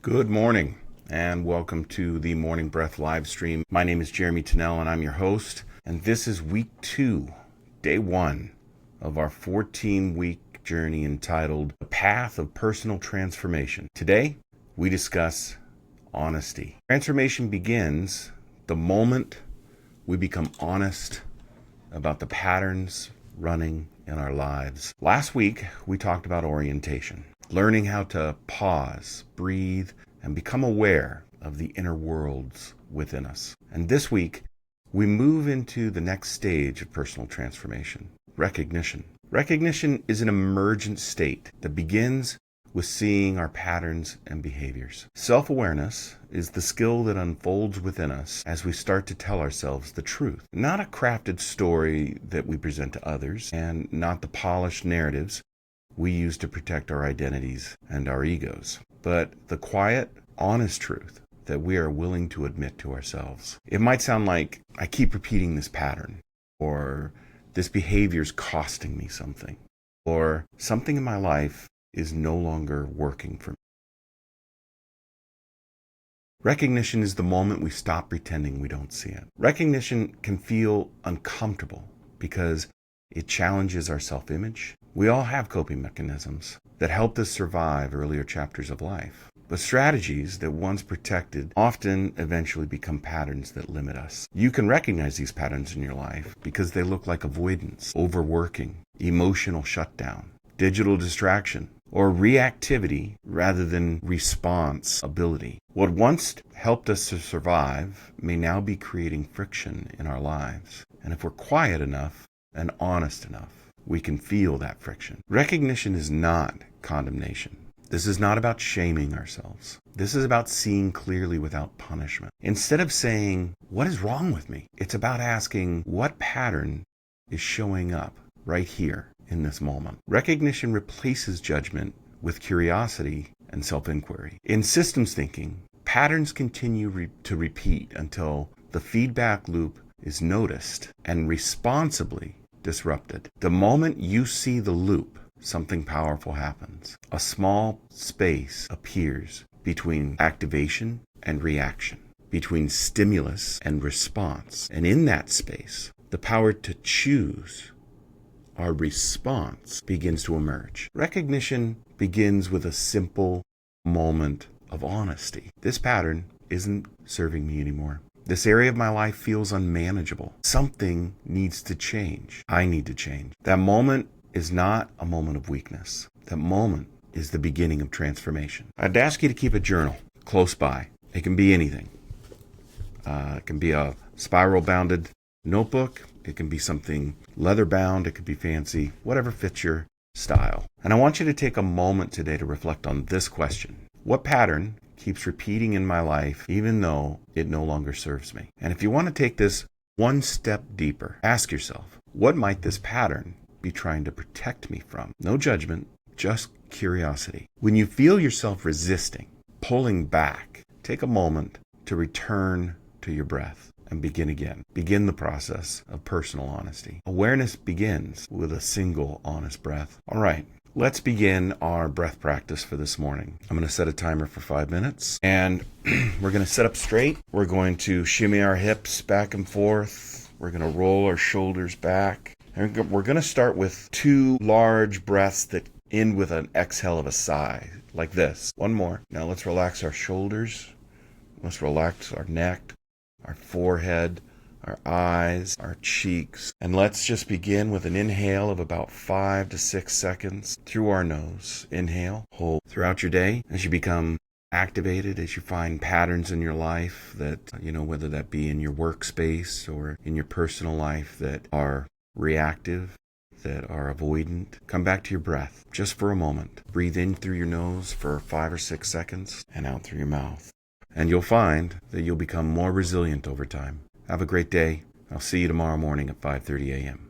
Good morning and welcome to the Morning Breath Livestream. My name is Jeremy Tennell and I'm your host. And this is week 2, day 1 of our 14-week journey entitled The Path of Personal Transformation. Today, we discuss honesty. Transformation begins the moment we become honest about the patterns running in our lives. Last week, we talked about orientation. Learning how to pause, breathe, and become aware of the inner worlds within us. And this week, we move into the next stage of personal transformation, recognition. Recognition is an emergent state that begins with seeing our patterns and behaviors. Self-awareness is the skill that unfolds within us as we start to tell ourselves the truth. Not a crafted story that we present to others, and not the polished narratives we use to protect our identities and our egos, but the quiet, honest truth that we are willing to admit to ourselves. It might sound like, I keep repeating this pattern, or this behavior is costing me something, or something in my life is no longer working for me. Recognition is the moment we stop pretending we don't see it. Recognition can feel uncomfortable because it challenges our self-image. We all have coping mechanisms that helped us survive earlier chapters of life. But strategies that once protected often eventually become patterns that limit us. You can recognize these patterns in your life because they look like avoidance, overworking, emotional shutdown, digital distraction, or reactivity rather than response ability. What once helped us to survive may now be creating friction in our lives. And if we're quiet enough and honest enough, we can feel that friction. Recognition is not condemnation. This is not about shaming ourselves. This is about seeing clearly without punishment. Instead of saying, what is wrong with me? It's about asking, what pattern is showing up right here in this moment? Recognition replaces judgment with curiosity and self-inquiry. In systems thinking, patterns continue to repeat until the feedback loop is noticed and responsibly disrupted. The moment you see the loop, something powerful happens. A small space appears between activation and reaction, between stimulus and response. And in that space, the power to choose our response begins to emerge. Recognition begins with a simple moment of honesty. This pattern isn't serving me anymore. This area of my life feels unmanageable. Something needs to change. I need to change. That moment is not a moment of weakness. That moment is the beginning of transformation. I'd ask you to keep a journal close by. It can be anything. It can be a spiral-bounded notebook. It can be something leather-bound. It could be fancy, whatever fits your style. And I want you to take a moment today to reflect on this question. What pattern keeps repeating in my life even though it no longer serves me? And if you want to take this one step deeper, ask yourself, what might this pattern be trying to protect me from? No judgment, just curiosity. When you feel yourself resisting, pulling back, take a moment to return to your breath and begin again. Begin the process of personal honesty. Awareness begins with a single honest breath. All right. Let's begin our breath practice for this morning. I'm going to set a timer for 5 minutes and we're going to sit up straight. We're going to shimmy our hips back and forth. We're going to roll our shoulders back. And we're going to start with 2 large breaths that end with an exhale of a sigh, like this. One more. Now let's relax our shoulders. Let's relax our neck, our forehead, our eyes, our cheeks. And let's just begin with an inhale of about 5 to 6 seconds through our nose. Inhale, hold. Throughout your day, as you become activated, as you find patterns in your life that, whether that be in your workspace or in your personal life that are reactive, that are avoidant, come back to your breath just for a moment. Breathe in through your nose for 5 or 6 seconds and out through your mouth. And you'll find that you'll become more resilient over time. Have a great day. I'll see you tomorrow morning at 5:30 a.m.